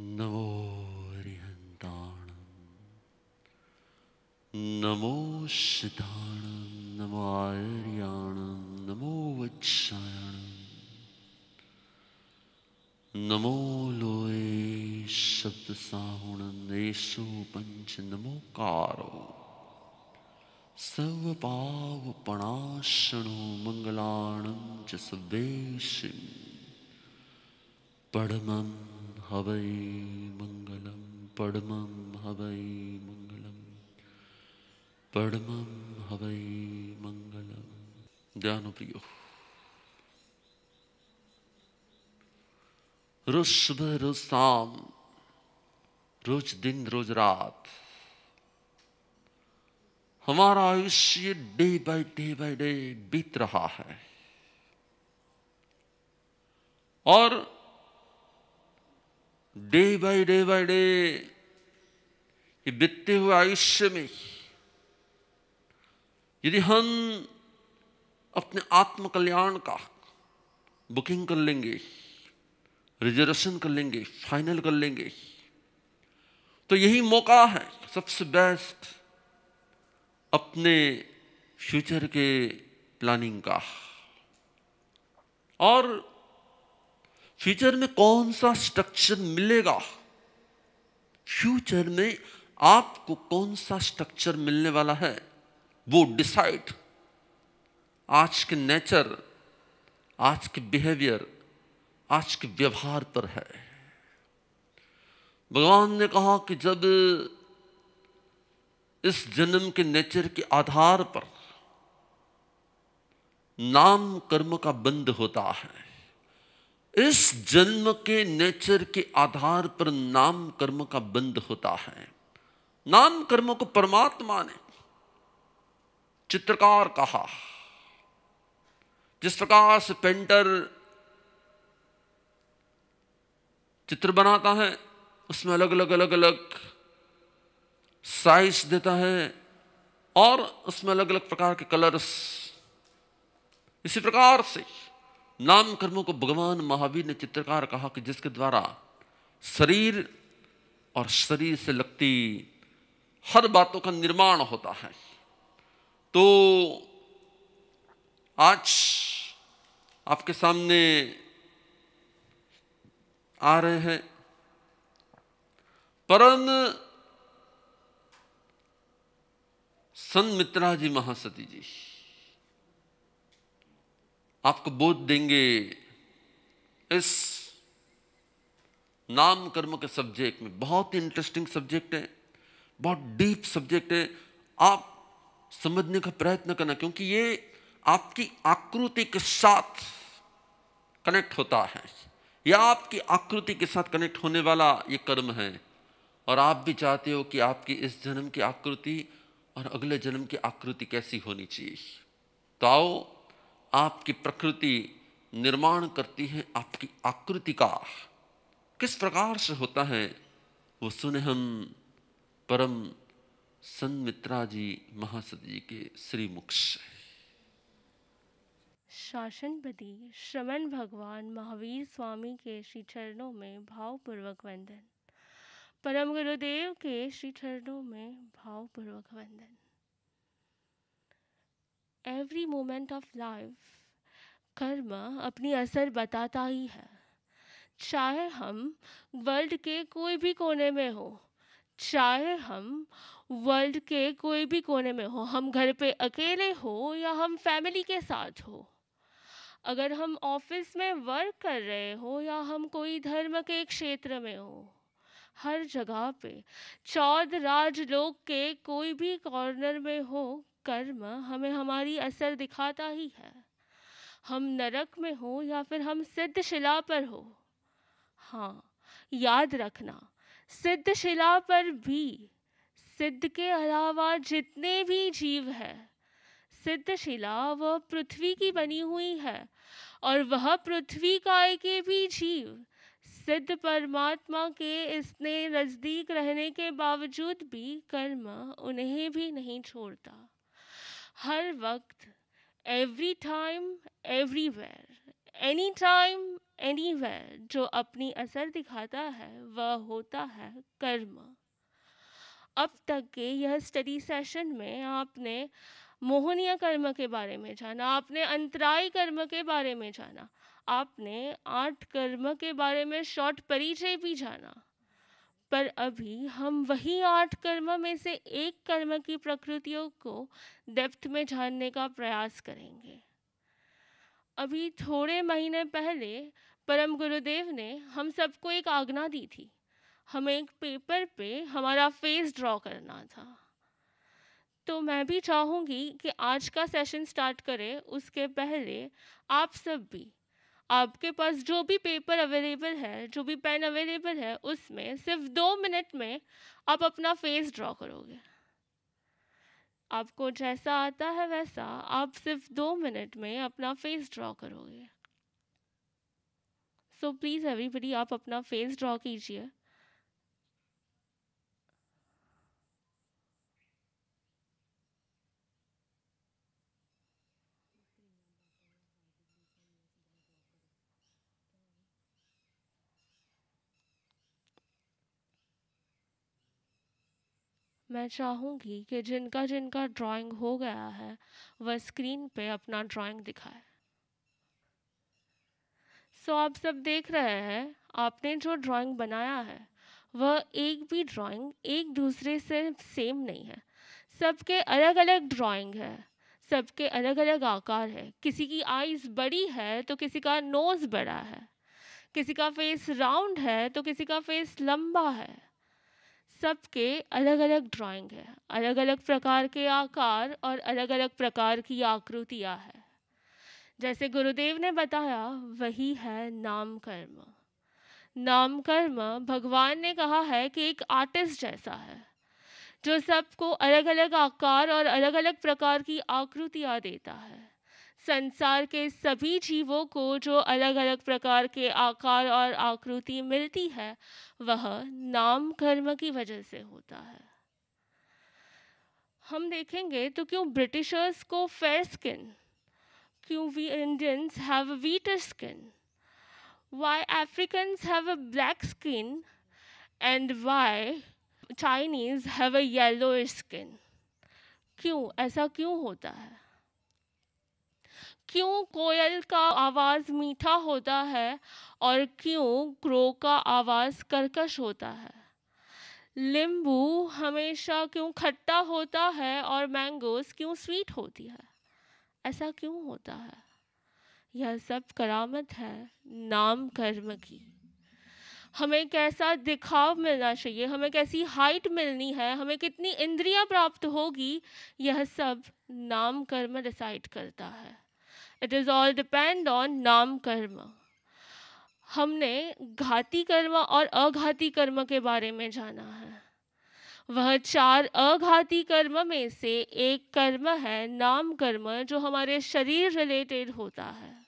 नमो रिहन्ताणं नमो सिद्धाणं नमो आर्याणं नमो वत्सायणं नमो लोये शब्दसाहुणं येषु पंच नमोकारो सर्वपावपणाशनो मंगलाणं च सवेशिं परमं हवै मंगलं परमं हवै मंगलं परमं हवै मंगलम। ज्ञान प्रियो, रोज सुबह रोज शाम, रोज दिन रोज रात हमारा आयुष्य डे बाय डे बीत रहा है और डे बाय डे ये बीतते हुए आयुष्य में यदि हम अपने आत्म कल्याण का बुकिंग कर लेंगे, रिजर्वेशन कर लेंगे, फाइनल कर लेंगे, तो यही मौका है सबसे बेस्ट अपने फ्यूचर के प्लानिंग का। और फ्यूचर में कौन सा स्ट्रक्चर मिलेगा, फ्यूचर में आपको कौन सा स्ट्रक्चर मिलने वाला है, वो डिसाइड आज के नेचर, आज के बिहेवियर, आज के व्यवहार पर है। भगवान ने कहा कि जब इस जन्म के नेचर के आधार पर नाम कर्म का बंध होता है, इस जन्म के नेचर के आधार पर नाम कर्म का बंध होता है। नाम कर्म को परमात्मा ने चित्रकार कहा। जिस प्रकार से पेंटर चित्र बनाता है, उसमें अलग अलग साइज देता है और उसमें अलग अलग प्रकार के कलर्स, इसी प्रकार से नाम कर्मों को भगवान महावीर ने चित्रकार कहा कि जिसके द्वारा शरीर और शरीर से लगती हर बातों का निर्माण होता है। तो आज आपके सामने आ रहे हैं परम संत मित्रा जी महासती जी। आपको बोध देंगे इस नाम कर्म के सब्जेक्ट में। बहुत ही इंटरेस्टिंग सब्जेक्ट है, बहुत डीप सब्जेक्ट है। आप समझने का प्रयत्न करना, क्योंकि ये आपकी आकृति के साथ कनेक्ट होता है, या आपकी आकृति के साथ कनेक्ट होने वाला ये कर्म है। और आप भी चाहते हो कि आपकी इस जन्म की आकृति और अगले जन्म की आकृति कैसी होनी चाहिए। तो आओ, आपकी प्रकृति निर्माण करती है आपकी आकृति का। किस प्रकार से होता है वो सुने हम परम संत मित्रा जी महासती जी के श्रीमुख से। शासनपति श्रमण भगवान महावीर स्वामी के श्री चरणों में भावपूर्वक वंदन। परम गुरुदेव के श्री चरणों में भावपूर्वक वंदन। एवरी मोमेंट ऑफ लाइफ कर्म अपनी असर बताता ही है। चाहे हम वर्ल्ड के कोई भी कोने में हो, चाहे हम वर्ल्ड के कोई भी कोने में हो, हम घर पे अकेले हो या हम फैमिली के साथ हो, अगर हम ऑफिस में वर्क कर रहे हो या हम कोई धर्म के क्षेत्र में हो, हर जगह पे चौद राजलोक के कोई भी कॉर्नर में हो, कर्म हमें हमारी असर दिखाता ही है। हम नरक में हो या फिर हम सिद्ध शिला पर हो, हाँ याद रखना, सिद्ध शिला पर भी सिद्ध के अलावा जितने भी जीव है, सिद्ध शिला वह पृथ्वी की बनी हुई है और वह पृथ्वी काय के भी जीव सिद्ध परमात्मा के इसने नज़दीक रहने के बावजूद भी कर्म उन्हें भी नहीं छोड़ता। हर वक्त, every time, everywhere, any time, anywhere जो अपनी असर दिखाता है वह होता है कर्म। अब तक के यह स्टडी सेशन में आपने मोहनीय कर्म के बारे में जाना, आपने अंतराय कर्म के बारे में जाना, आपने 8 कर्म के बारे में शॉर्ट परिचय भी जाना। पर अभी हम वही 8 कर्म में से एक कर्म की प्रकृतियों को डेप्थ में जानने का प्रयास करेंगे। अभी थोड़े महीने पहले परम गुरुदेव ने हम सबको एक आज्ञा दी थी। हमें एक पेपर पे हमारा फेस ड्रॉ करना था। तो मैं भी चाहूँगी कि आज का सेशन स्टार्ट करें उसके पहले आप सब भी, आपके पास जो भी पेपर अवेलेबल है, जो भी पेन अवेलेबल है, उसमें सिर्फ 2 मिनट में आप अपना फेस ड्रॉ करोगे। आपको जैसा आता है वैसा आप सिर्फ 2 मिनट में अपना फेस ड्रॉ करोगे। सो प्लीज़ एवरीबडी आप अपना फेस ड्रॉ कीजिए। मैं चाहूँगी कि जिनका जिनका ड्राइंग हो गया है वह स्क्रीन पे अपना ड्राइंग दिखाए। सो आप सब देख रहे हैं आपने जो ड्राइंग बनाया है वह एक भी ड्राइंग एक दूसरे से सेम नहीं है। सबके अलग अलग ड्राइंग है, सबके अलग अलग आकार है। किसी की आईज बड़ी है तो किसी का नोज़ बड़ा है, किसी का फेस राउंड है तो किसी का फेस लंबा है। सबके अलग अलग ड्राइंग है, अलग अलग प्रकार के आकार और अलग अलग प्रकार की आकृतियाँ है। जैसे गुरुदेव ने बताया वही है नाम कर्म। नाम कर्म भगवान ने कहा है कि एक आर्टिस्ट जैसा है जो सबको अलग अलग आकार और अलग अलग प्रकार की आकृतियाँ देता है। संसार के सभी जीवों को जो अलग अलग प्रकार के आकार और आकृति मिलती है वह नाम कर्म की वजह से होता है। हम देखेंगे तो क्यों ब्रिटिशर्स को फेयर स्किन, क्यों we Indians have a wheatier skin, why Africans have a black skin and why Chinese have a yellowish skin। क्यों ऐसा क्यों होता है? क्यों कोयल का आवाज़ मीठा होता है और क्यों क्रो का आवाज़ कर्कश होता है? नींबू हमेशा क्यों खट्टा होता है और मैंगोस क्यों स्वीट होती है? ऐसा क्यों होता है? यह सब करामत है नाम कर्म की। हमें कैसा दिखाव मिलना चाहिए, हमें कैसी हाइट मिलनी है, हमें कितनी इंद्रियां प्राप्त होगी, यह सब नाम कर्म डिसाइड करता है। It is all depend on नाम कर्म। हमने घाती कर्म और अघाती कर्म के बारे में जाना है। वह 4 अघाती कर्म में से एक कर्म है नाम कर्म जो हमारे शरीर रिलेटेड होता है।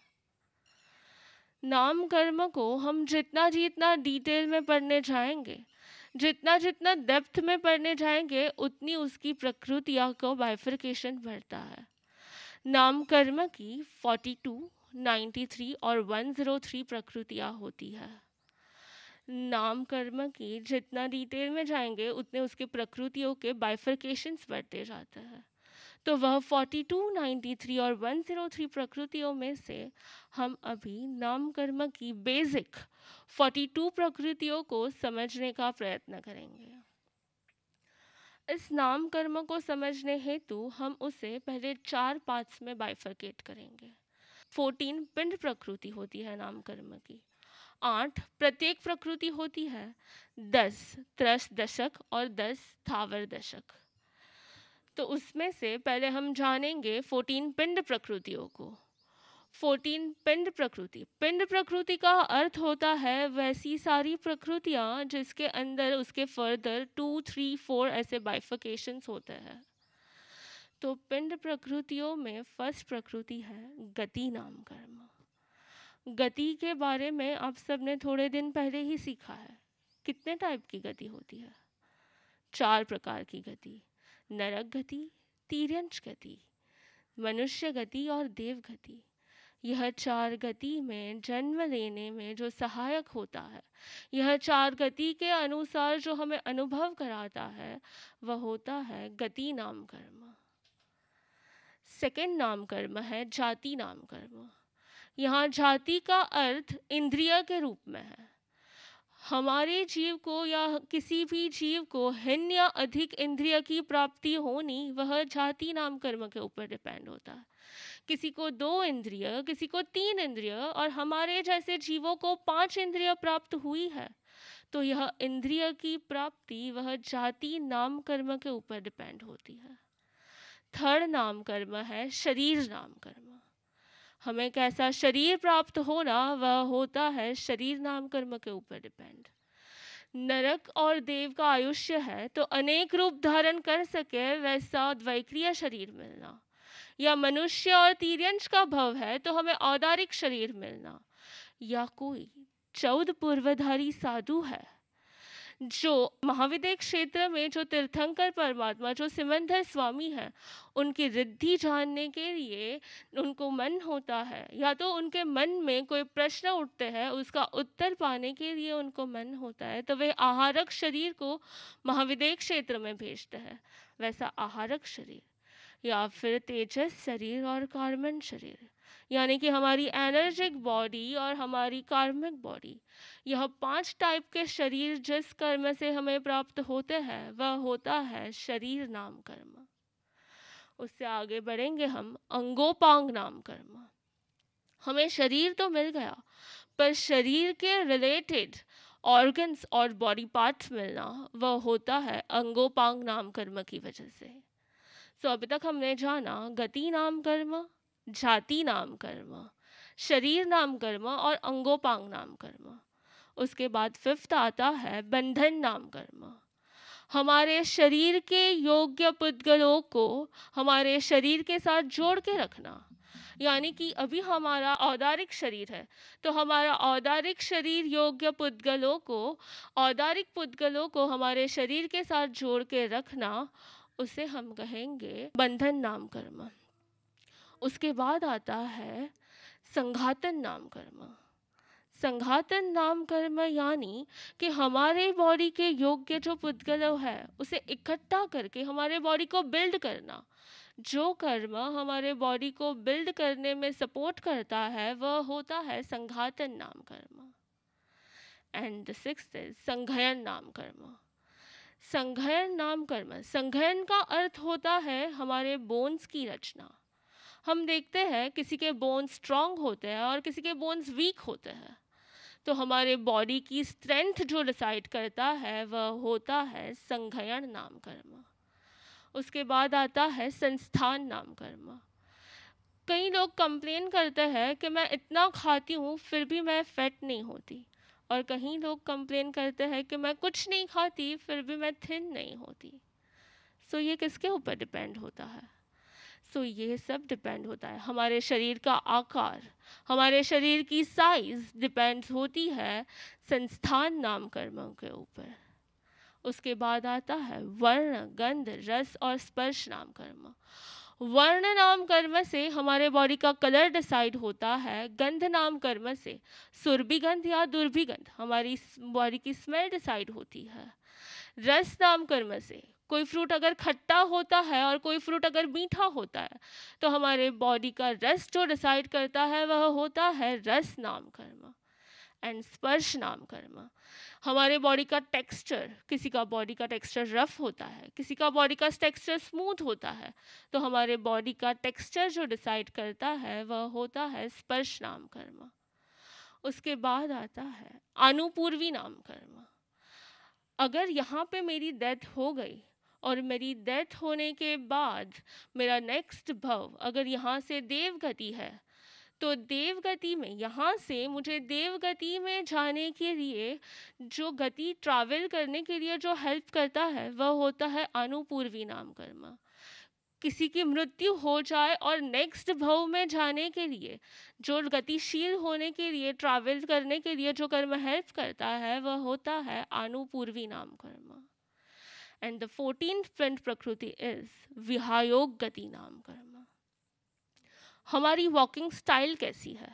नाम कर्म को हम जितना जितना डिटेल में पढ़ने जाएंगे, जितना जितना डेप्थ में पढ़ने जाएंगे, उतनी उसकी प्रकृतियाँ को बाइफरकेशन बढ़ता है। नाम कर्म की 42, 93 और 103 प्रकृतियाँ होती है। नाम कर्म की जितना डिटेल में जाएंगे उतने उसके प्रकृतियों के बाइफरकेशंस बढ़ते जाते हैं। तो वह 42, 93 और 103 प्रकृतियों में से हम अभी नाम कर्म की बेसिक 42 प्रकृतियों को समझने का प्रयत्न करेंगे। इस नाम कर्म को समझने हेतु हम उसे पहले 4 पार्ट्स में बाइफरकेट करेंगे। 14 पिंड प्रकृति होती है नाम कर्म की, 8 प्रत्येक प्रकृति होती है, 10 त्रस दशक और 10 स्थावर दशक। तो उसमें से पहले हम जानेंगे 14 पिंड प्रकृतियों को। 14 पिंड प्रकृति का अर्थ होता है वैसी सारी प्रकृतियाँ जिसके अंदर उसके फर्दर 2, 3, 4 ऐसे बाइफिकेशंस होते हैं। तो पिंड प्रकृतियों में फर्स्ट प्रकृति है गति नाम कर्म। गति के बारे में आप सब ने थोड़े दिन पहले ही सीखा है। कितने टाइप की गति होती है? 4 प्रकार की गति, नरक गति, तिर्यंच गति, मनुष्य गति और देव गति। यह चार गति में जन्म लेने में जो सहायक होता है, यह चार गति के अनुसार जो हमें अनुभव कराता है, वह होता है गति नाम कर्म। सेकंड नाम कर्म है जाति नाम कर्म। यहाँ जाति का अर्थ इंद्रिय के रूप में है। हमारे जीव को या किसी भी जीव को हीन या अधिक इंद्रिय की प्राप्ति होनी, वह जाति नाम कर्म के ऊपर डिपेंड होता है। किसी को 2 इंद्रिय, किसी को 3 इंद्रिय, और हमारे जैसे जीवों को 5 इंद्रिय प्राप्त हुई है, तो यह इंद्रिय की प्राप्ति वह जाति नाम कर्म के ऊपर डिपेंड होती है। थर्ड नाम कर्म है शरीर नाम कर्म। हमें कैसा शरीर प्राप्त होना, वह होता है शरीर नाम कर्म के ऊपर डिपेंड। नरक और देव का आयुष्य है तो अनेक रूप धारण कर सके वैसा द्वैक्रिय शरीर मिलना, या मनुष्य और तिर्यंश का भव है तो हमें औदारिक शरीर मिलना, या कोई 14 पूर्वधारी साधु है जो महाविद्य क्षेत्र में जो तीर्थंकर परमात्मा जो सिमंदर स्वामी हैं, उनकी रिद्धि जानने के लिए उनको मन होता है, या तो उनके मन में कोई प्रश्न उठते हैं, उसका उत्तर पाने के लिए उनको मन होता है, तो वे आहारक शरीर को महाविद्य क्षेत्र में भेजते हैं। वैसा आहारक शरीर या फिर तेजस शरीर और कार्मन शरीर, यानी कि हमारी एनर्जिक बॉडी और हमारी कार्मिक बॉडी, यह 5 टाइप के शरीर जिस कर्म से हमें प्राप्त होते हैं, वह होता है शरीर नाम कर्म। उससे आगे बढ़ेंगे हम अंगोपांग नाम कर्म। हमें शरीर तो मिल गया, पर शरीर के रिलेटेड ऑर्गन्स और बॉडी पार्ट्स मिलना, वह होता है अंगोपांग नाम कर्म की वजह से। सो अभी तक हमने जाना गति नाम कर्म, जाति नाम कर्म, शरीर नाम कर्म और अंगोपांग नाम कर्म। उसके बाद 5th आता है बंधन नाम कर्म। हमारे शरीर के योग्य पुद्गलों को हमारे शरीर के साथ जोड़ के रखना, यानी कि अभी हमारा औदारिक शरीर है, तो हमारा औदारिक शरीर योग्य पुद्गलों को, औदारिक पुद्गलों को हमारे शरीर के साथ जोड़ के रखना, उसे हम कहेंगे बंधन नाम कर्म। उसके बाद आता है संघातन नाम कर्म। संघातन नाम कर्म यानी कि हमारे बॉडी के योग्य जो पुद्गल है उसे इकट्ठा करके हमारे बॉडी को बिल्ड करना। जो कर्म हमारे बॉडी को बिल्ड करने में सपोर्ट करता है वह होता है संघातन नाम कर्म। एंड द 6th इज संघयन नाम कर्म। संघयन नाम कर्म, संघयन का अर्थ होता है हमारे बोन्स की रचना। हम देखते हैं किसी के बोन्स स्ट्रांग होते हैं और किसी के बोन्स वीक होते हैं, तो हमारे बॉडी की स्ट्रेंथ जो डिसाइड करता है वह होता है संघयन नाम कर्म। उसके बाद आता है संस्थान नाम कर्म। कई लोग कंप्लेन करते हैं कि मैं इतना खाती हूँ फिर भी मैं फैट नहीं होती, और कहीं लोग कंप्लेन करते हैं कि मैं कुछ नहीं खाती फिर भी मैं थिन नहीं होती। सो ये किसके ऊपर डिपेंड होता है? सो ये सब डिपेंड होता है, हमारे शरीर का आकार, हमारे शरीर की साइज डिपेंड्स होती है संस्थान नाम कर्मों के ऊपर। उसके बाद आता है वर्ण, गंध, रस और स्पर्श नाम कर्म। वर्ण नाम कर्म से हमारे बॉडी का कलर डिसाइड होता है। गंध नाम कर्म से सुरभिगंध या दुर्भिगंध हमारी बॉडी की स्मेल डिसाइड होती है। रस नाम कर्म से कोई फ्रूट अगर खट्टा होता है और कोई फ्रूट अगर मीठा होता है तो हमारे बॉडी का रस जो डिसाइड करता है वह होता है रस नाम कर्म। एंड स्पर्श नाम कर्म, हमारे बॉडी का टेक्सचर, किसी का बॉडी का टेक्सचर रफ होता है, किसी का बॉडी का टेक्सचर स्मूथ होता है, तो हमारे बॉडी का टेक्सचर जो डिसाइड करता है वह होता है स्पर्श नाम कर्म। उसके बाद आता है अनुपूर्वी नाम कर्म। अगर यहाँ पे मेरी डेथ हो गई और मेरी डेथ होने के बाद मेरा नेक्स्ट भव अगर यहाँ से देवगति है, तो देवगति में यहाँ से मुझे देवगति में जाने के लिए जो गति ट्रैवल करने के लिए जो हेल्प करता है वह होता है अनुपूर्वी नाम कर्म। किसी की मृत्यु हो जाए और नेक्स्ट भव में जाने के लिए जो गतिशील होने के लिए ट्रैवल करने के लिए जो कर्म हेल्प करता है वह होता है अनुपूर्वी नाम कर्म। एंड द 14th प्रकृति इज विहायोग गति नाम कर्म। हमारी वॉकिंग स्टाइल कैसी है।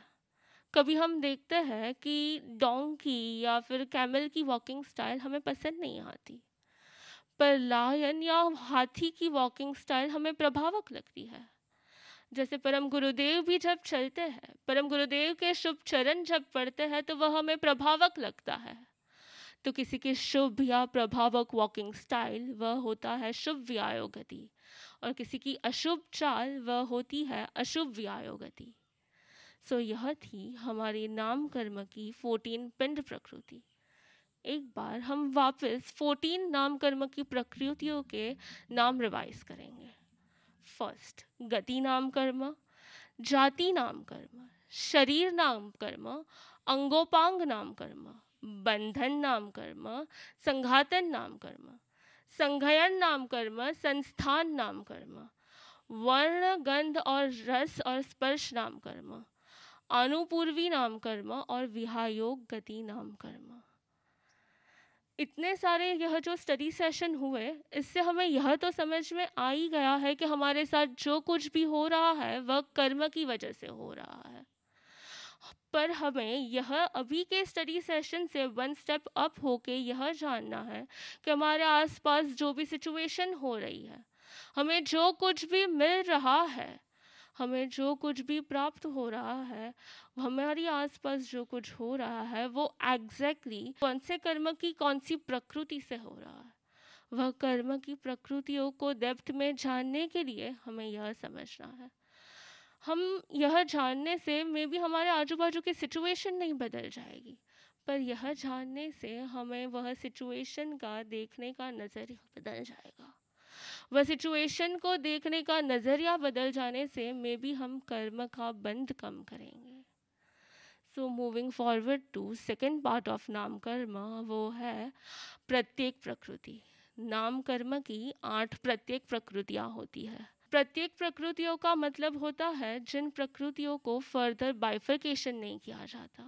कभी हम देखते हैं कि डोंकी या फिर कैमल की वॉकिंग स्टाइल हमें पसंद नहीं आती, पर लायन या हाथी की वॉकिंग स्टाइल हमें प्रभावक लगती है। जैसे परम गुरुदेव भी जब चलते हैं, परम गुरुदेव के शुभ चरण जब पढ़ते हैं तो वह हमें प्रभावक लगता है। तो किसी की शुभ या प्रभावक वॉकिंग स्टाइल वह होता है शुभ व्यायो गति, और किसी की अशुभ चाल वह होती है अशुभ व्यायो गति। सो यह थी हमारी नाम कर्म की 14 पिंड प्रकृति। एक बार हम वापस 14 नाम कर्म की प्रकृतियों के नाम रिवाइज करेंगे। फर्स्ट, गति नाम कर्म, जाति नाम कर्म, शरीर नाम कर्म, अंगोपांग नाम कर्म, बंधन नाम कर्म, संघातन नाम कर्म, संघयन नाम कर्म, संस्थान नाम कर्म, वर्ण गंध और रस और स्पर्श नाम कर्म, अनुपूर्वी नाम कर्म और विहायोग गति नाम कर्म। इतने सारे यह जो स्टडी सेशन हुए, इससे हमें यह तो समझ में आ ही गया है कि हमारे साथ जो कुछ भी हो रहा है वह कर्म की वजह से हो रहा है। पर हमें यह अभी के स्टडी सेशन से वन स्टेप अप होके यह जानना है कि हमारे आसपास जो भी सिचुएशन हो रही है, हमें जो कुछ भी मिल रहा है, हमें जो कुछ भी प्राप्त हो रहा है, हमारे आसपास जो कुछ हो रहा है, वो एग्जैक्टली कौन से कर्म की कौन सी प्रकृति से हो रहा है। वह कर्म की प्रकृतियों को डेप्थ में जानने के लिए हमें यह समझना है। हम यह जानने से मे बी हमारे आजू बाजू की सिचुएशन नहीं बदल जाएगी, पर यह जानने से हमें वह सिचुएशन का देखने का नज़रिया बदल जाएगा। वह सिचुएशन को देखने का नज़रिया बदल जाने से मे बी हम कर्म का बंध कम करेंगे। So moving forward to second part of नाम कर्म, वो है प्रत्येक प्रकृति। नाम कर्म की 8 प्रत्येक प्रकृतियाँ होती है। प्रत्येक प्रकृतियों का मतलब होता है जिन प्रकृतियों को फर्दर बाइफर्केशन नहीं किया जाता।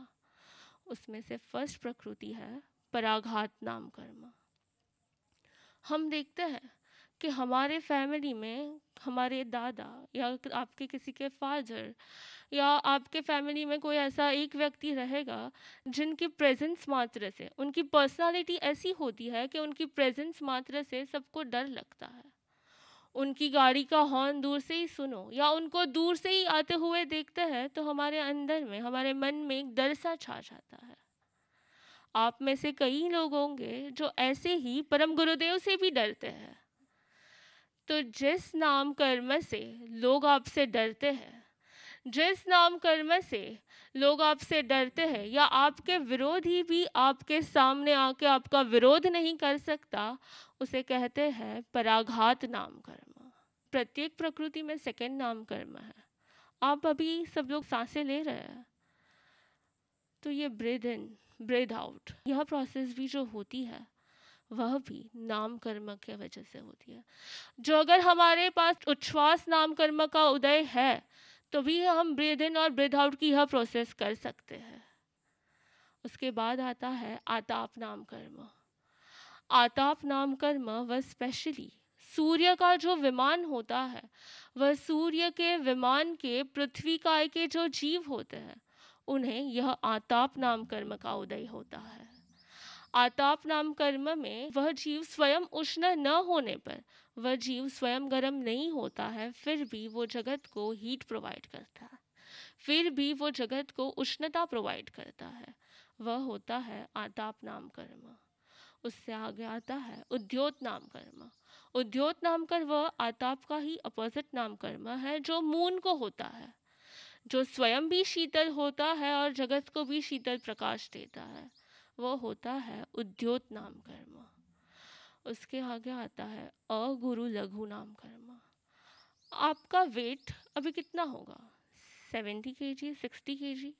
उसमें से फर्स्ट प्रकृति है पराघात नाम कर्म। हम देखते हैं कि हमारे फैमिली में हमारे दादा या आपके किसी के फादर या आपके फैमिली में कोई ऐसा एक व्यक्ति रहेगा जिनकी प्रेजेंस मात्र से, उनकी पर्सनालिटी ऐसी होती है कि उनकी प्रेजेंस मात्र से सबको डर लगता है। उनकी गाड़ी का हॉर्न दूर से ही सुनो या उनको दूर से ही आते हुए देखते हैं तो हमारे अंदर में, हमारे मन में एक डर सा छा जाता है। आप में से कई लोग होंगे जो ऐसे ही परम गुरुदेव से भी डरते हैं। तो जिस नाम कर्म से लोग आपसे डरते हैं, जिस नाम कर्म से लोग आपसे डरते हैं या आपके विरोधी भी आपके सामने आके आपका विरोध नहीं कर सकता, उसे कहते हैं पराघात नाम कर्म। प्रत्येक प्रकृति में सेकंड नाम कर्म है। आप अभी सब लोग सांसें ले रहे हैं, तो ये ब्रीथ इन ब्रीथ आउट, यह प्रोसेस भी जो होती है वह भी नाम कर्म के वजह से होती है। जो अगर हमारे पास उच्छ्वास नाम कर्म का उदय है तो भी हम ब्रीथ इन और ब्रीथ आउट की यह प्रोसेस कर सकते हैं। उसके बाद आता है आताप नाम कर्म। आताप नाम कर्म वह स्पेशली सूर्य का जो विमान होता है, वह सूर्य के विमान के पृथ्वी काय के जो जीव होते हैं उन्हें यह आताप नाम कर्म का उदय होता है। आताप नाम कर्म में वह जीव स्वयं उष्ण न होने पर, वह जीव स्वयं गर्म नहीं होता है, फिर भी वो जगत को हीट प्रोवाइड करता है, फिर भी वो जगत को उष्णता प्रोवाइड करता है। वह होता है आताप नाम कर्म। उससे आगे आता है उद्योत नाम कर्म। उद्योत नाम कर्म वह आताप का ही अपोजिट नाम कर्म है जो मून को होता है, जो स्वयं भी शीतल होता है और जगत को भी शीतल प्रकाश देता है। वो होता है उद्योत नाम कर्म। उसके आगे आता है अगुरु लघु नाम कर्म। आपका वेट अभी कितना होगा? 70 kg, 60 kg?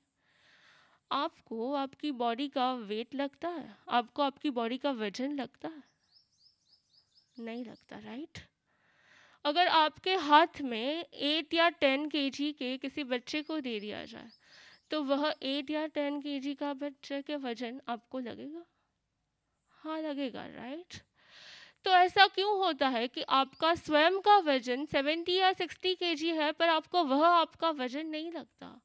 आपको आपकी बॉडी का वेट लगता है? आपको आपकी बॉडी का वजन लगता है? नहीं लगता, राइट? अगर आपके हाथ में 8 या 10 kg के किसी बच्चे को दे दिया जाए तो वह 8 या 10 kg का बच्चे के वजन आपको लगेगा? हाँ लगेगा, राइट? तो ऐसा क्यों होता है कि आपका स्वयं का वजन 70 या 60 केजी है, पर आपको वह आपका वजन नहीं लगता,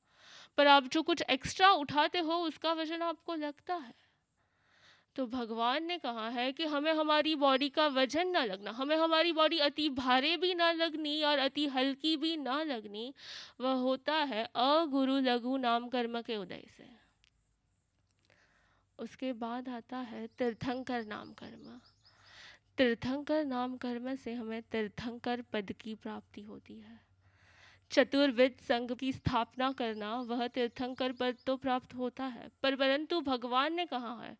पर आप जो कुछ एक्स्ट्रा उठाते हो उसका वजन आपको लगता है। तो भगवान ने कहा है कि हमें हमारी बॉडी का वजन ना लगना, हमें हमारी बॉडी अति भारी भी ना लगनी और अति हल्की भी ना लगनी। वह होता है अगुरु लघु नाम कर्म के उदय से। उसके बाद आता है तीर्थंकर नाम कर्म। तीर्थंकर नाम कर्म से हमें तीर्थंकर पद की प्राप्ति होती है। चतुर्विद संघ की स्थापना करना, वह तीर्थंकर पद तो प्राप्त होता है, परंतु भगवान ने कहा है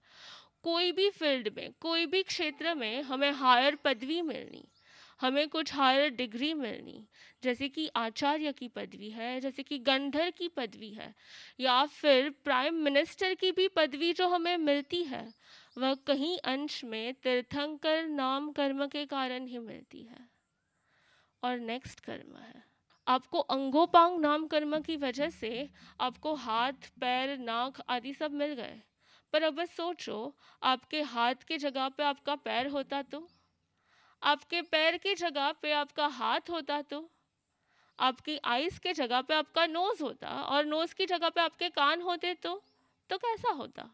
कोई भी फील्ड में, कोई भी क्षेत्र में हमें हायर पदवी मिलनी, हमें कुछ हायर डिग्री मिलनी, जैसे कि आचार्य की पदवी है, जैसे कि गंधर की पदवी है, या फिर प्राइम मिनिस्टर की भी पदवी जो हमें मिलती है, वह कहीं अंश में तीर्थंकर नाम कर्म के कारण ही मिलती है। और नेक्स्ट कर्म है, आपको अंगोपांग नाम कर्म की वजह से आपको हाथ, पैर, नाक आदि सब मिल गए, पर अब बस सोचो, आपके हाथ के जगह पे आपका पैर होता तो, आपके पैर की जगह पे आपका हाथ होता तो, आपकी आईज के जगह पे आपका नोज होता, और नोज की जगह पे आपके कान होते तो कैसा होता?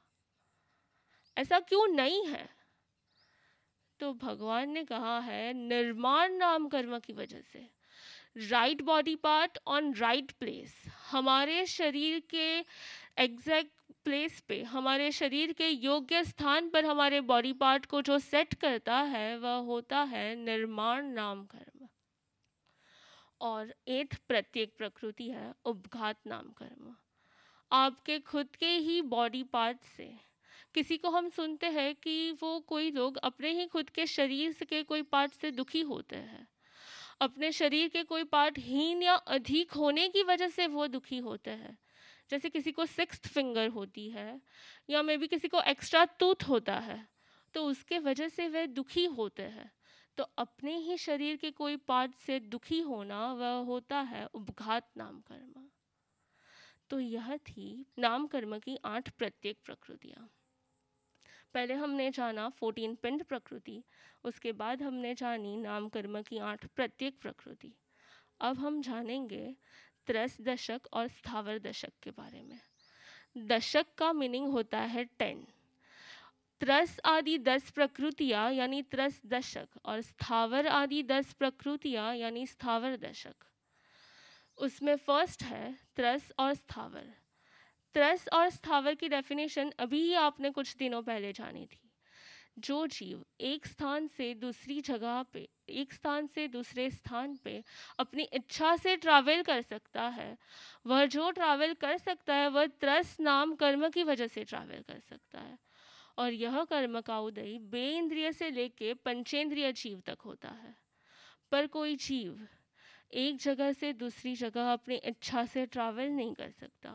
ऐसा क्यों नहीं है? तो भगवान ने कहा है निर्माण नाम कर्म की वजह से, right body part on right place, हमारे शरीर के एग्जैक्ट प्लेस पे, हमारे शरीर के योग्य स्थान पर हमारे बॉडी पार्ट को जो सेट करता है वह होता है निर्माण नाम कर्म। और एथ प्रत्येक प्रकृति है उपघात नाम कर्म। आपके खुद के ही बॉडी पार्ट से, किसी को हम सुनते हैं कि वो कोई लोग अपने ही खुद के शरीर के कोई पार्ट से दुखी होते हैं, अपने शरीर के कोई पार्ट हीन या अधिक होने की वजह से वो दुखी होते हैं। जैसे किसी को 6th फिंगर होती है, या मे बी किसी को एक्स्ट्रा टूथ होता है, तो उसके वजह से वे दुखी होते हैं। तो अपने ही शरीर के कोई पार्ट से दुखी होना वह होता है उपघात नाम कर्म। तो यह थी नाम कर्म की 8 प्रत्येक प्रकृतियाँ। पहले हमने जाना 14 पिंड प्रकृति, उसके बाद हमने जानी नाम कर्म की 8 प्रत्येक प्रकृति। अब हम जानेंगे त्रस दशक और स्थावर दशक के बारे में। दशक का मीनिंग होता है 10, त्रस आदि 10 प्रकृतियाँ यानी त्रस दशक, और स्थावर आदि 10 प्रकृतियाँ यानी स्थावर दशक। उसमें फर्स्ट है त्रस और स्थावर। त्रस और स्थावर की डेफिनेशन अभी ही आपने कुछ दिनों पहले जानी थी। जो जीव एक स्थान से दूसरी जगह पे, एक स्थान से दूसरे स्थान पे अपनी इच्छा से ट्रैवल कर सकता है, वह जो ट्रैवल कर सकता है वह त्रस नाम कर्म की वजह से ट्रैवल कर सकता है। और यह कर्म का उदय बेइंद्रिय से लेके पंचेंद्रिय जीव तक होता है। पर कोई जीव एक जगह से दूसरी जगह अपनी इच्छा से ट्रैवल नहीं कर सकता।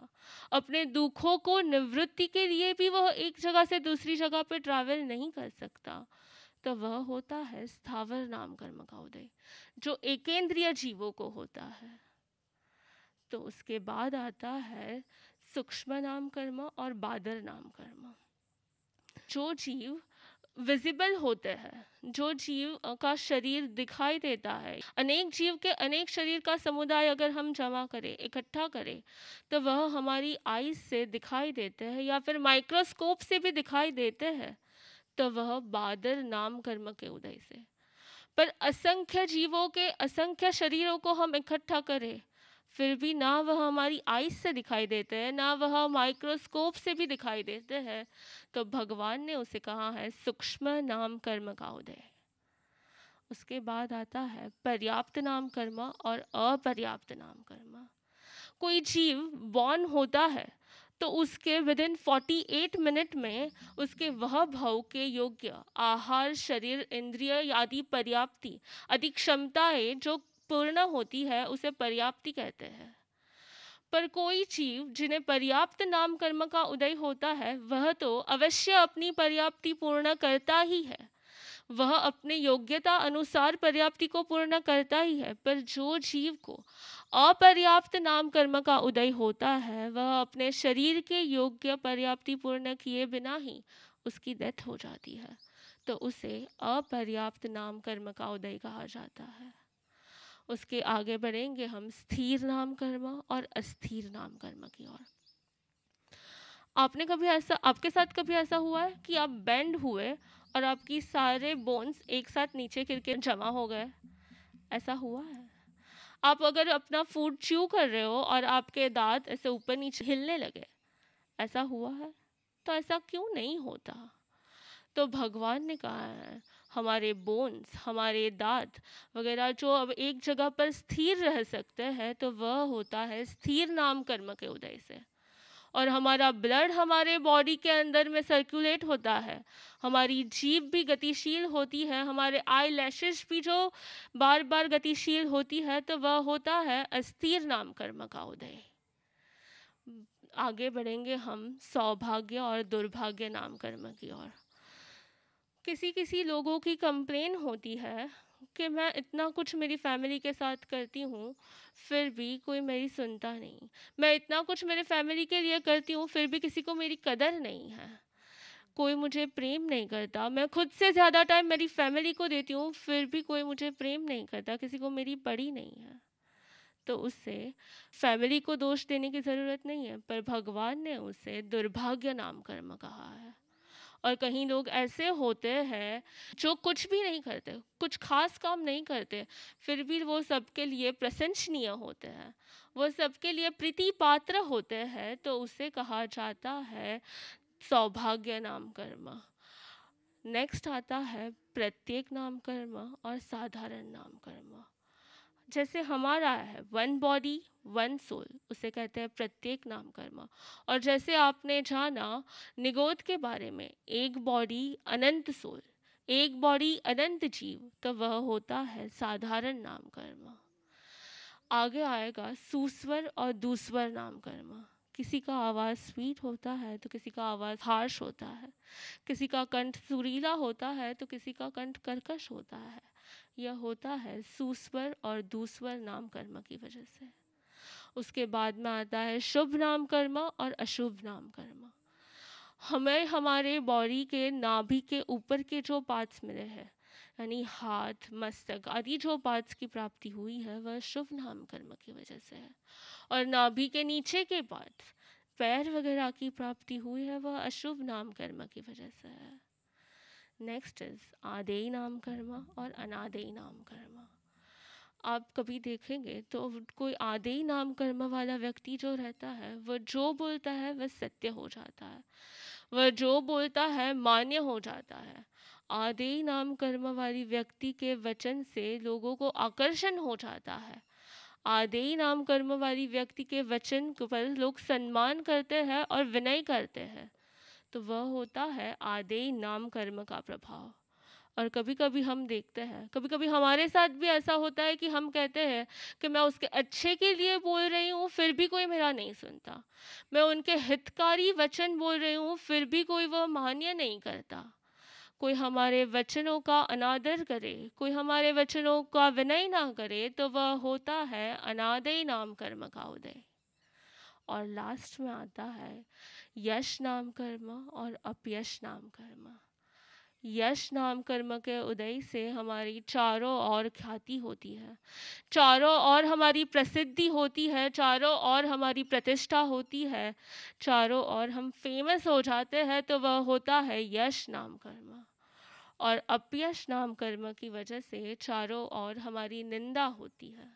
अपने दुखों को निवृत्ति के लिए भी वह एक जगह से दूसरी जगह पे ट्रैवल नहीं कर सकता। तो वह होता है स्थावर नाम कर्म का उदय, जो एकेंद्रिय जीवों को होता है। तो उसके बाद आता है सूक्ष्म नाम कर्म और बादर नाम कर्म। जो जीव विजिबल होते हैं, जो जीव का शरीर दिखाई देता है, अनेक जीव के अनेक शरीर का समुदाय अगर हम जमा करें, इकट्ठा करें, तो वह हमारी आईज से दिखाई देते हैं या फिर माइक्रोस्कोप से भी दिखाई देते हैं। तो वह बादर नाम कर्म के उदय से। पर असंख्य जीवों के असंख्य शरीरों को हम इकट्ठा करें, फिर भी ना वह हमारी आईज से दिखाई देते हैं, ना वह माइक्रोस्कोप से भी दिखाई देते हैं। तो भगवान ने उसे कहा है सूक्ष्म नाम कर्म का उदय। उसके बाद आता है पर्याप्त नाम कर्म और अपर्याप्त नाम कर्म। कोई जीव बॉर्न होता है तो उसके विदिन 48 मिनट में उसके वह भाव के योग्य आहार, शरीर, इंद्रिय आदि पर्याप्ति आदि क्षमताएं जो पूर्ण होती है उसे पर्याप्ति कहते हैं। पर कोई जीव जिन्हें पर्याप्त नाम कर्म का उदय होता है वह तो अवश्य अपनी पर्याप्ति पूर्ण करता ही है, वह अपने योग्यता अनुसार पर्याप्ति को पूर्ण करता ही है। पर जो जीव को अपर्याप्त नाम कर्म का उदय होता है वह अपने शरीर के योग्य पर्याप्ति पूर्ण किए बिना ही उसकी डेथ हो जाती है, तो उसे अपर्याप्त नाम कर्म का उदय कहा जाता है। उसके आगे बढ़ेंगे हम स्थिर नाम कर्म और अस्थिर नाम कर्म की ओर। आपके साथ कभी ऐसा हुआ है कि आप बेंड हुए और आपकी सारे बोन्स एक साथ नीचे गिर के जमा हो गए? ऐसा हुआ है? आप अगर अपना फूड च्यू कर रहे हो और आपके दांत ऐसे ऊपर नीचे हिलने लगे, ऐसा हुआ है? तो ऐसा क्यों नहीं होता? तो भगवान ने कहा है हमारे बोन्स, हमारे दांत वगैरह जो अब एक जगह पर स्थिर रह सकते हैं, तो वह होता है स्थिर नाम कर्म के उदय से। और हमारा ब्लड हमारे बॉडी के अंदर में सर्कुलेट होता है, हमारी जीभ भी गतिशील होती है, हमारे आई लैशेस भी जो बार बार गतिशील होती है, तो वह होता है अस्थिर नाम कर्म का उदय। आगे बढ़ेंगे हम सौभाग्य और दुर्भाग्य नाम कर्म की ओर। किसी किसी लोगों की कंप्लेन होती है कि मैं इतना कुछ मेरी फैमिली के साथ करती हूँ, फिर भी कोई मेरी सुनता नहीं। मैं इतना कुछ मेरे फैमिली के लिए करती हूँ, फिर भी किसी को मेरी कदर नहीं है। कोई मुझे प्रेम नहीं करता। मैं खुद से ज़्यादा टाइम मेरी फैमिली को देती हूँ, फिर भी कोई मुझे प्रेम नहीं करता, किसी को मेरी पड़ी नहीं है। तो उससे फैमिली को दोष देने की ज़रूरत नहीं है, पर भगवान ने उसे दुर्भाग्य नाम कर्म कहा है। और कहीं लोग ऐसे होते हैं जो कुछ भी नहीं करते, कुछ खास काम नहीं करते, फिर भी वो सबके लिए प्रशंसनीय होते हैं, वो सबके लिए प्रीति पात्र होते हैं, तो उसे कहा जाता है सौभाग्य नाम कर्म। नेक्स्ट आता है प्रत्येक नाम कर्म और साधारण नाम कर्म। जैसे हमारा है वन बॉडी वन सोल, उसे कहते हैं प्रत्येक नाम कर्म। और जैसे आपने जाना निगोद के बारे में, एक बॉडी अनंत सोल, एक बॉडी अनंत जीव, तो वह होता है साधारण नाम कर्म। आगे आएगा सुस्वर और दूस्वर नाम कर्म। किसी का आवाज़ स्वीट होता है तो किसी का आवाज़ हार्श होता है, किसी का कंठ सुरीला होता है तो किसी का कंठ कर्कश होता है। यह होता है सुस्वर और दूस्वर नाम कर्म की वजह से। उसके बाद में आता है शुभ नाम कर्म और अशुभ नाम कर्म। हमें हमारे बॉडी के नाभि के ऊपर के जो पार्ट्स मिले हैं, यानी हाथ, मस्तक आदि जो पार्ट्स की प्राप्ति हुई है, वह शुभ नाम कर्म की वजह से है। और नाभि के नीचे के पार्ट्स, पैर वगैरह की प्राप्ति हुई है, वह अशुभ नाम कर्म की वजह से है। नेक्स्ट इज आदेय नाम कर्म और अनादेय नाम कर्म। आप कभी देखेंगे तो कोई आदेय नाम कर्म वाला व्यक्ति जो रहता है, वह जो बोलता है वह सत्य हो जाता है, वह जो बोलता है मान्य हो जाता है। आदेय नाम कर्म वाली व्यक्ति के वचन से लोगों को आकर्षण हो जाता है। आदेय नाम कर्म वाली व्यक्ति के वचन पर लोग सम्मान करते हैं और विनय करते हैं, तो वह होता है आदेय नाम कर्म का प्रभाव। और कभी कभी हम देखते हैं, कभी कभी हमारे साथ भी ऐसा होता है कि हम कहते हैं कि मैं उसके अच्छे के लिए बोल रही हूँ, फिर भी कोई मेरा नहीं सुनता। मैं उनके हितकारी वचन बोल रही हूँ, फिर भी कोई वह मान्य नहीं करता। कोई हमारे वचनों का अनादर करे, कोई हमारे वचनों का विनय ना करे, तो वह होता है अनादेय नाम कर्म का उदय। और लास्ट में आता है यश नाम कर्म और अपयश नाम कर्म। यश नाम कर्म के उदय से हमारी चारों ओर ख्याति होती है, चारों ओर हमारी प्रसिद्धि होती है, चारों ओर हमारी प्रतिष्ठा होती है, चारों ओर हम फेमस हो जाते हैं, तो वह होता है यश नाम कर्म। और अपयश नाम कर्म की वजह से चारों ओर हमारी निंदा होती है।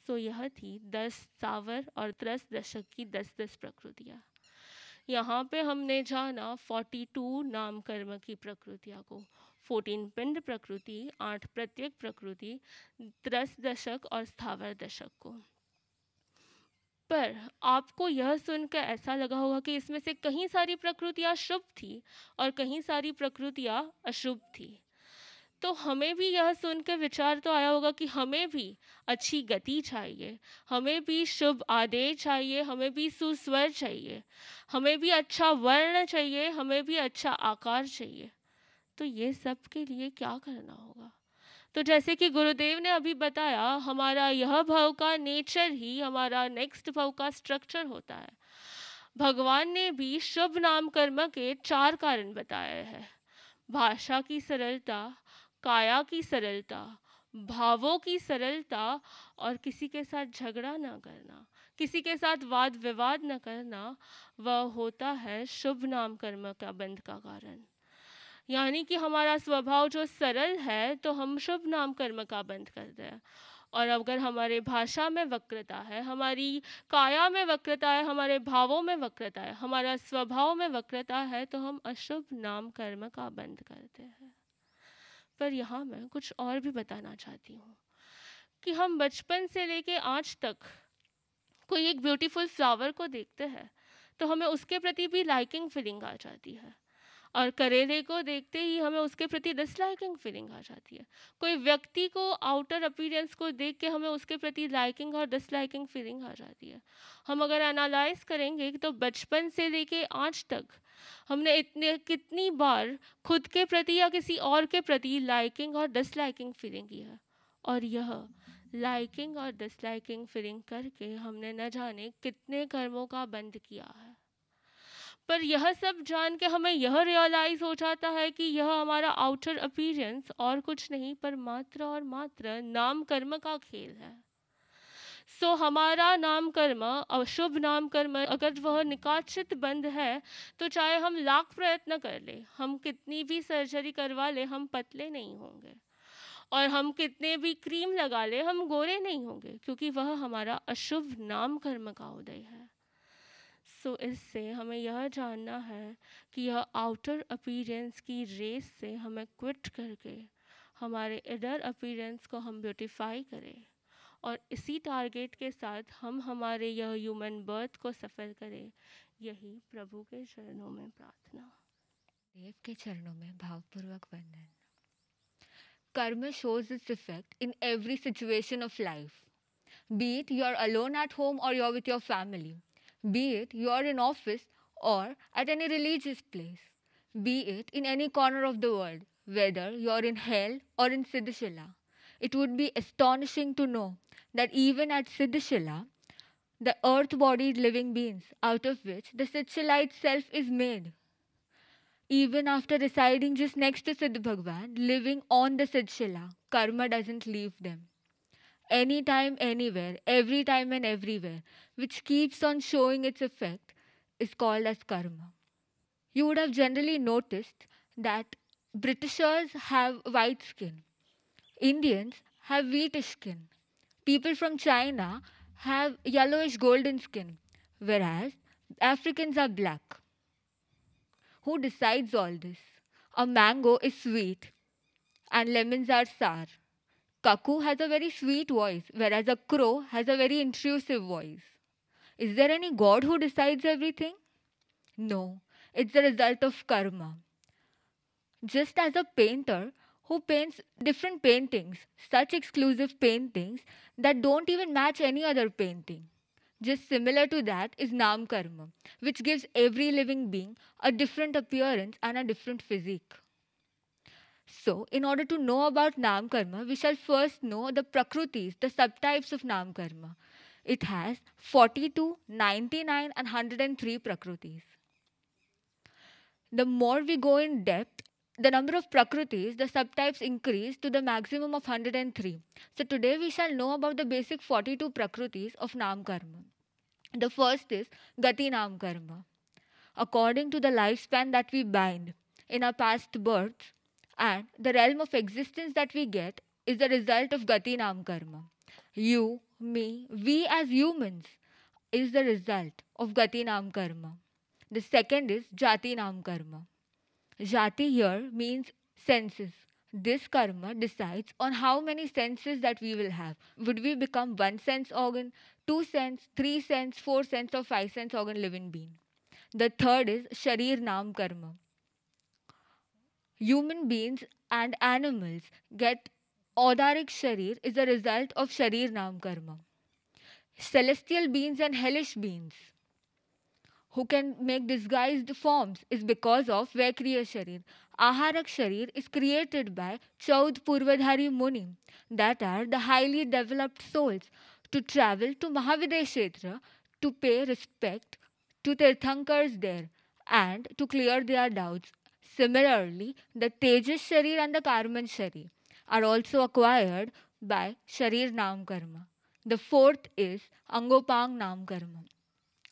सो यह थी 10 सावर और 10 दशक की 10-10 प्रकृतियाँ। यहाँ पे हमने जाना 42 नाम कर्म की प्रकृतियाँ को, 14 पिंड प्रकृति, 8 प्रत्येक प्रकृति, 10 दशक और स्थावर दशक को। पर आपको यह सुनकर ऐसा लगा होगा कि इसमें से कहीं सारी प्रकृतियाँ शुभ थी और कहीं सारी प्रकृतियाँ अशुभ थी। तो हमें भी यह सुनकर विचार तो आया होगा कि हमें भी अच्छी गति चाहिए, हमें भी शुभ आदेश चाहिए, हमें भी सुस्वर चाहिए, हमें भी अच्छा वर्ण चाहिए, हमें भी अच्छा आकार चाहिए। तो ये सब के लिए क्या करना होगा? तो जैसे कि गुरुदेव ने अभी बताया, हमारा यह भाव का नेचर ही हमारा नेक्स्ट भाव का स्ट्रक्चर होता है। भगवान ने भी शुभ नाम कर्म के 4 कारण बताए हैं। भाषा की सरलता, काया की सरलता, भावों की सरलता और किसी के साथ झगड़ा ना करना, किसी के साथ वाद विवाद न करना, वह होता है शुभ नाम कर्म का बंध का कारण। यानी कि हमारा स्वभाव जो सरल है तो हम शुभ नाम कर्म का बंध करते हैं। और अगर हमारे भाषा में वक्रता है, हमारी काया में वक्रता है, हमारे भावों में वक्रता है, हमारा स्वभाव में वक्रता है, तो हम अशुभ नाम कर्म का बंध करते हैं। पर यहाँ मैं कुछ और भी बताना चाहती हूँ कि हम बचपन से लेके आज तक कोई एक ब्यूटीफुल फ्लावर को देखते हैं तो हमें उसके प्रति भी लाइकिंग फीलिंग आ जाती है, और करेले को देखते ही हमें उसके प्रति डिसलाइकिंग फीलिंग आ जाती है। कोई व्यक्ति को आउटर अपीयरेंस को देख के हमें उसके प्रति लाइकिंग और डिसलाइकिंग फीलिंग आ जाती है। हम अगर एनालाइज करेंगे तो बचपन से लेके आज तक हमने इतने कितनी बार खुद के प्रति या किसी और के प्रति लाइकिंग और डिसलाइकिंग फीलिंग की है, और यह लाइकिंग और डिसलाइकिंग फीलिंग करके हमने न जाने कितने कर्मों का बंध किया है। पर यह सब जान के हमें यह रियलाइज़ हो जाता है कि यह हमारा आउटर अपीयरेंस और कुछ नहीं पर मात्र और मात्र नाम कर्म का खेल है। सो हमारा नाम कर्म, अशुभ नाम कर्म, अगर वह निकाचित बंद है तो चाहे हम लाख प्रयत्न कर ले, हम कितनी भी सर्जरी करवा ले, हम पतले नहीं होंगे। और हम कितने भी क्रीम लगा ले, हम गोरे नहीं होंगे, क्योंकि वह हमारा अशुभ नाम कर्म का उदय है। सो इससे हमें यह जानना है कि यह आउटर अपीयरेंस की रेस से हमें क्विट करके हमारे इनर अपीयरेंस को हम ब्यूटिफाई करें, और इसी टारगेट के साथ हम हमारे यह ह्यूमन बर्थ को सफल करें। यही प्रभु के चरणों में प्रार्थना। देव के चरणों में भावपूर्वक वंदन। Karma shows its effect in every situation of life. Be it you're alone at home or you're with your family. Be it you're in office or at any religious place. Be it in any corner of the world, whether you're in hell or in Siddhishila. It would be astonishing to know that even at Siddhishila, the earth-bodied living beings out of which the Siddhishilite self is made, even after residing just next to Siddh Bhagwan, living on the Siddhshila, karma doesn't leave them. Anytime, anywhere, every time and everywhere, which keeps on showing its effect, is called as karma. You would have generally noticed that Britishers have white skin, Indians have wheatish skin, people from China have yellowish golden skin, whereas Africans are black. Who decides all this? A mango is sweet and lemons are sour. Cuckoo has a very sweet voice, whereas a crow has a very intrusive voice. Is there any god who decides everything? No, it's the result of karma. Just as a painter who paints different paintings, such exclusive paintings that don't even match any other painting. Just similar to that is Nam Karma, which gives every living being a different appearance and a different physique. So, in order to know about Nam Karma, we shall first know the Prakrutis, the subtypes of Nam Karma. It has 42, 99 and 103 Prakrutis. The more we go in depth, the number of Prakrutis, the subtypes increase to the maximum of 103. So today we shall know about the basic 42 Prakrutis of Nam Karma. The first is Gati Nam Karma. According to the lifespan that we bind in our past births, and the realm of existence that we get is the result of Gati Nam Karma. You, me, we as humans is the result of Gati Nam Karma. The second is Jati Nam Karma. Jati here means senses. This karma decides on how many senses that we will have. Would we become one sense organ, two sense, three sense, four sense or five sense organ living being? The third is Sharir Nam Karma. Human beings and animals get Audaric Sharir is a result of Sharir Nam Karma. Celestial beings and hellish beings who can make disguised forms is because of Vaikriya Sharir. Aharak Sharir is created by Chaud Purvadhari Muni, that are the highly developed souls, to travel to Mahavidesh Kshetra to pay respect to Tirthankars there and to clear their doubts. Similarly, the Tejas Sharir and the Karman Sharir are also acquired by Sharir Nam Karma. The fourth is Angopang Nam Karma.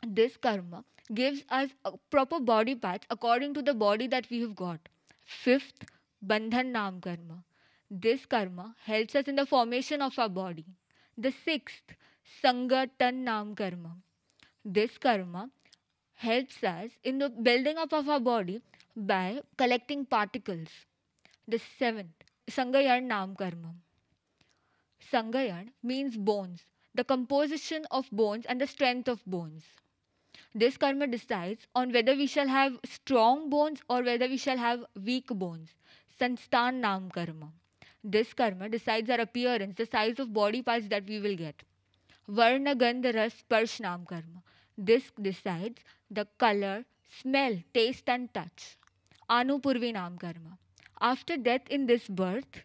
This karma gives us a proper body parts according to the body that we have got. Fifth, Bandhan Nam Karma. This karma helps us in the formation of our body. The sixth, Sangatan Nam Karma. This karma helps us in the building up of our body by collecting particles. The seventh, Sangayan Nam Karma. Sangayan means bones, the composition of bones and the strength of bones. This karma decides on whether we shall have strong bones or whether we shall have weak bones. Sanstan Nam Karma. This karma decides our appearance, the size of body parts that we will get. Varna Gandha Ras Sparsh Nam Karma. This decides the color, smell, taste and touch. Anupurvi Nam Karma. After death in this birth,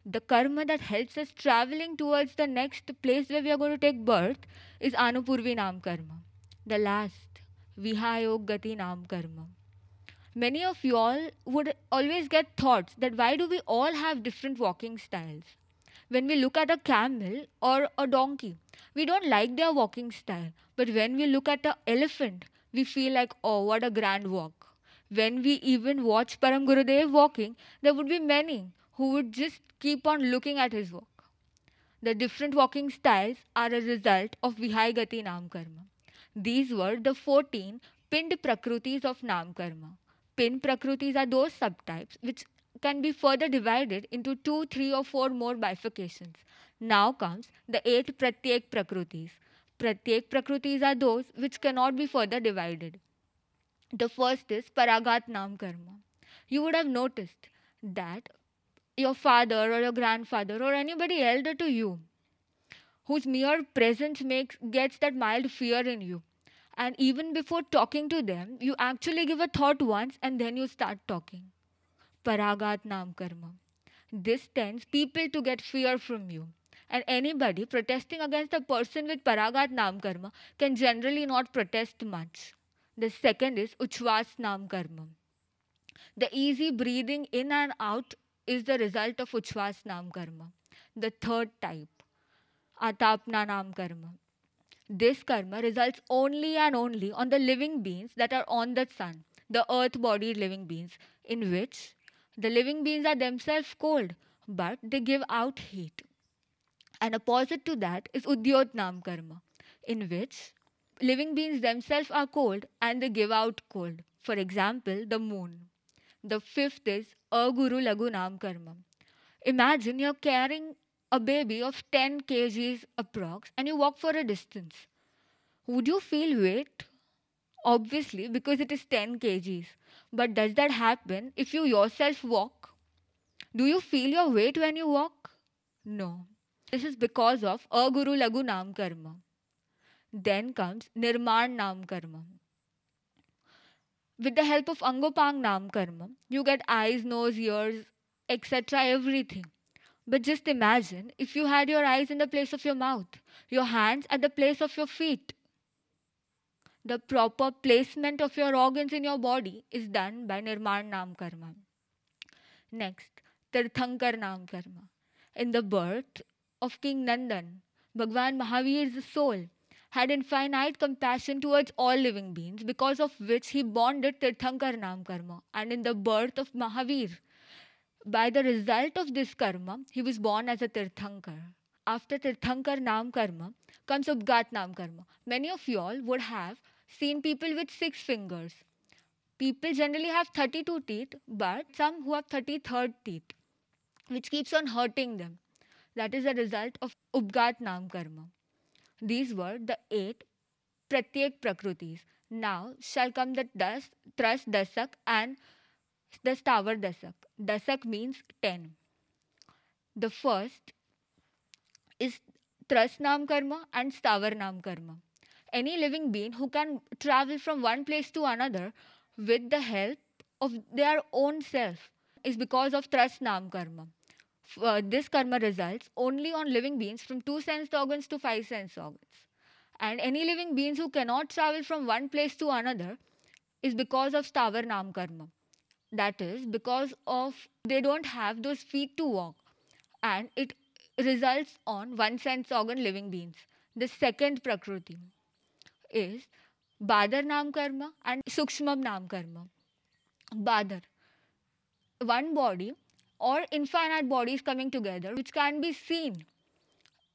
the karma that helps us traveling towards the next place where we are going to take birth is Anupurvi Nam Karma. The last, Vihayog Gati Nam Karma. Many of you all would always get thoughts that why do we all have different walking styles? When we look at a camel or a donkey, we don't like their walking style. But when we look at an elephant, we feel like, oh, what a grand walk. When we even watch Param Gurudev walking, there would be many who would just keep on looking at his walk. The different walking styles are a result of Vihayagati Nam Karma. These were the 14 pinned prakrutis of Nam Karma. Pinned prakrutis are those subtypes which can be further divided into 2, 3 or 4 more bifurcations. Now comes the 8 pratyek prakrutis. Pratyek prakrutis are those which cannot be further divided. The first is Paragat Nam Karma. You would have noticed that your father or your grandfather or anybody elder to you whose mere presence gets that mild fear in you. And even before talking to them, you actually give a thought once and then you start talking. Paragat Nam Karma. This tends people to get fear from you. And anybody protesting against a person with Paragat Nam Karma can generally not protest much. The second is Uchvas Nam Karma. The easy breathing in and out is the result of Uchvas Nam Karma. The third type, Atapna Nam Karma. This karma results only and only on the living beings that are on the sun, the earth-bodied living beings, in which the living beings are themselves cold, but they give out heat. And opposite to that is Udyot Nam Karma, in which living beings themselves are cold and they give out cold. For example, the moon. The fifth is Aguru Lagu Nam Karma. Imagine you're carrying a baby of 10 kgs approx and you walk for a distance. Would you feel weight? Obviously, because it is 10 kgs. But does that happen if you yourself walk? Do you feel your weight when you walk? No. This is because of Aguru Lagu Nam Karma. Then comes Nirman Nam Karma. With the help of Angopang Nam Karma, you get eyes, nose, ears, etc. everything. But just imagine if you had your eyes in the place of your mouth, your hands at the place of your feet. The proper placement of your organs in your body is done by Nirman Nam Karma. Next, Tirthankar Nam Karma. In the birth of King Nandan, Bhagwan Mahavir's soul had infinite compassion towards all living beings, because of which he bonded Tirthankar Nam Karma. And in the birth of Mahavir, by the result of this karma, he was born as a Tirthankar. After Tirthankar Nam Karma comes Ubgat Nam Karma. Many of you all would have seen people with 6 fingers. People generally have 32 teeth, but some who have 33rd teeth, which keeps on hurting them. That is a result of Ubgat Nam Karma. These were the 8 Pratyek Prakrutis. Now shall come the Tras Dasak and the Stavar Dasak. Dasak means 10. The first is Tras Nam Karma and Stavar Nam Karma. Any living being who can travel from one place to another with the help of their own self is because of Tras Nam Karma. This karma results only on living beings from 2 sense organs to 5 sense organs. And any living beings who cannot travel from one place to another is because of Stavar Nam Karma. That is because of they don't have those feet to walk, and it results on one sense organ living beings. The second Prakruti is Badar Nam Karma and Sukshmam Nam Karma. Badar, one body or infinite bodies coming together, which can be seen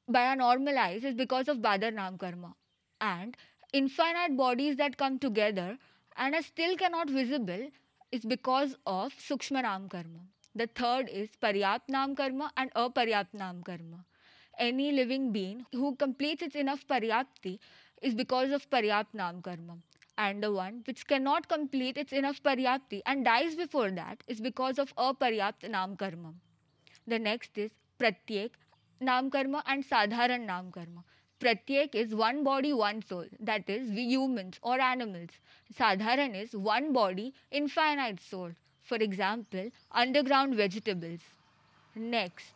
by our normal eyes, is because of Badar Nam Karma. And infinite bodies that come together and are still cannot visible is because of Sukshma Nam Karma. The third is Paryapt Nam Karma and Aparyapt Nam Karma. Any living being who completes its enough Paryapti is because of Paryapt Nam Karma. And the one which cannot complete its enough Paryapti and dies before that is because of Aparyapt Nam Karma. The next is Pratyek Nam Karma and Sadharan Nam Karma. Pratyek is one body, one soul. That is, we humans or animals. Sadharan is one body, infinite soul. For example, underground vegetables. Next,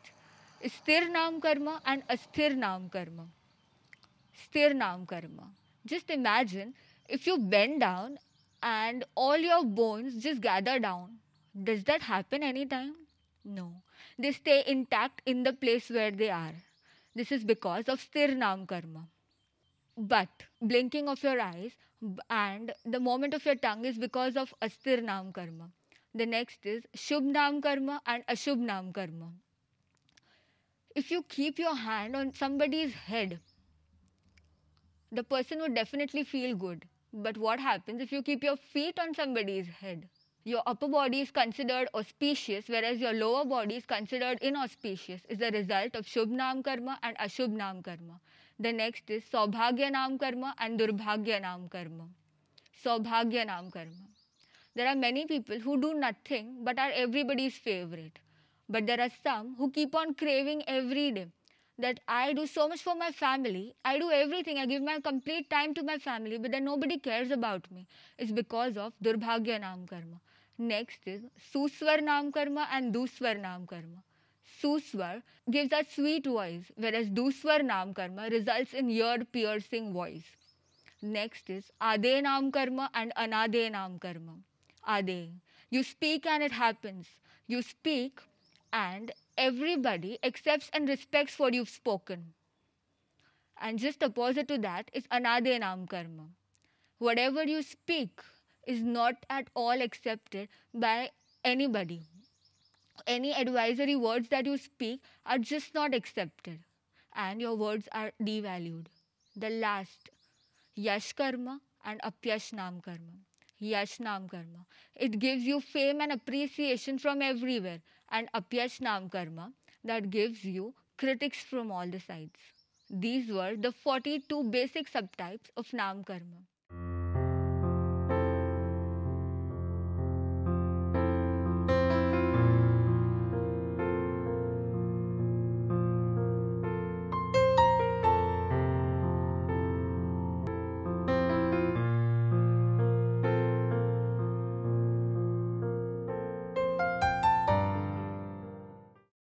Sthir Nam Karma and Asthir Nam Karma. Sthir Nam Karma. Just imagine if you bend down and all your bones just gather down. Does that happen anytime? No. They stay intact in the place where they are. This is because of Sthir Nam Karma. But blinking of your eyes and the moment of your tongue is because of Asthir Nam Karma. The next is Shubh Nam Karma and Ashubh Nam Karma. If you keep your hand on somebody's head, the person would definitely feel good. But what happens if you keep your feet on somebody's head? Your upper body is considered auspicious, whereas your lower body is considered inauspicious, is the result of Shubh Nam Karma and Ashubh Nam Karma. The next is Saubhagya Nam Karma and Durbhagya Nam Karma. Saubhagya Nam Karma. There are many people who do nothing but are everybody's favorite. But there are some who keep on craving every day that I do so much for my family, I do everything, I give my complete time to my family, but then nobody cares about me. It's because of Durbhagya Nam Karma. Next is Suswar Nam Karma and Duswar Nam Karma. Suswar gives us sweet voice, whereas Duswar Nam Karma results in ear-piercing voice. Next is Ade Nam Karma and Anade Nam Karma. Ade. You speak and it happens. You speak and everybody accepts and respects what you've spoken. And just opposite to that is Anade Nam Karma. Whatever you speak is not at all accepted by anybody. Any advisory words that you speak are just not accepted, and your words are devalued. The last, Yash Karma and Apyash Nam Karma. Yash Nam Karma. It gives you fame and appreciation from everywhere, and Apyash Nam Karma that gives you critics from all the sides. These were the 42 basic subtypes of Nam Karma.